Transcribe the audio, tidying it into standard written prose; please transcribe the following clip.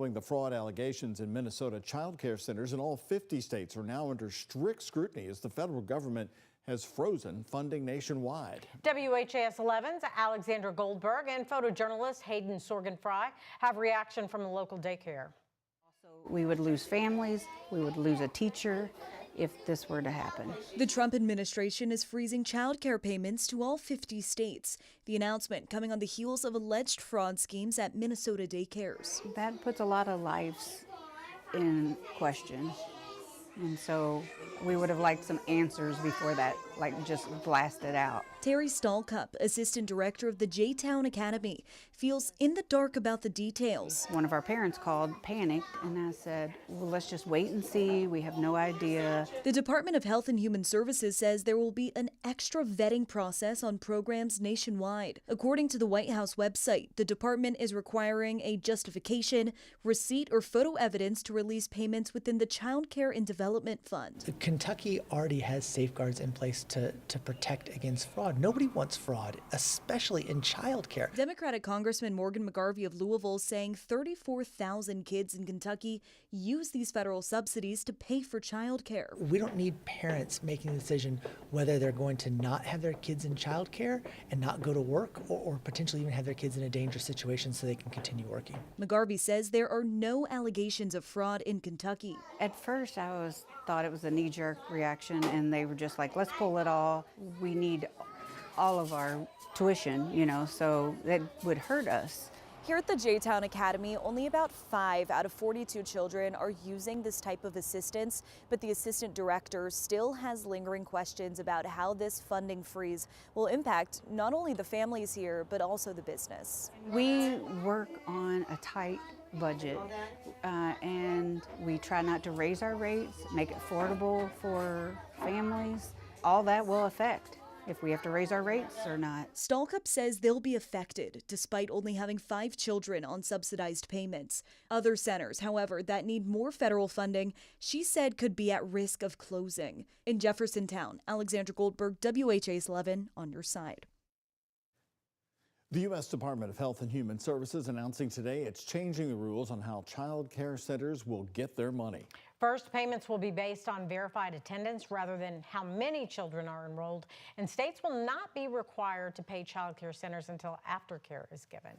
The fraud allegations in Minnesota childcare centers in all 50 states are now under strict scrutiny as the federal government has frozen funding nationwide. WHAS 11's Alexandra Goldberg and photojournalist Hayden Sorgenfry have reaction from a local daycare. We would lose families, we would lose a teacher if this were to happen. The Trump administration is freezing child care payments to all 50 states. The announcement coming on the heels of alleged fraud schemes at Minnesota daycares. That puts a lot of lives in question. And so we would have liked some answers before that, just blasted out. Terry Stallcup, assistant director of the J-Town Academy, feels in the dark about the details. One of our parents called, panicked, and I said, well, let's just wait and see. We have no idea. The Department of Health and Human Services says there will be an extra vetting process on programs nationwide. According to the White House website, the department is requiring a justification, receipt, or photo evidence to release payments within the Child Care and Development Fund. Kentucky already has safeguards in place to protect against fraud. Nobody wants fraud, especially in childcare. Democratic Congressman Morgan McGarvey of Louisville is saying 34,000 kids in Kentucky use these federal subsidies to pay for childcare. We don't need parents making the decision whether they're going to not have their kids in childcare and not go to work, or potentially even have their kids in a dangerous situation so they can continue working. McGarvey says there are no allegations of fraud in Kentucky. At first I thought it was a knee-jerk reaction, and they were just like, let's pull it all. We need all of our tuition, so that would hurt us. Here at the J-Town Academy, only about 5 out of 42 children are using this type of assistance, but the assistant director still has lingering questions about how this funding freeze will impact not only the families here, but also the business. We work on a tight budget, and we try not to raise our rates, make it affordable for families. All that will affect if we have to raise our rates or not. Stallcup says they'll be affected despite only having 5 children on subsidized payments. Other centers, however, that need more federal funding, she said could be at risk of closing. In Jeffersontown, Alexandra Goldberg, WHAS 11 on your side. The U.S. Department of Health and Human Services announcing today it's changing the rules on how child care centers will get their money. First, payments will be based on verified attendance rather than how many children are enrolled, and states will not be required to pay child care centers until aftercare is given.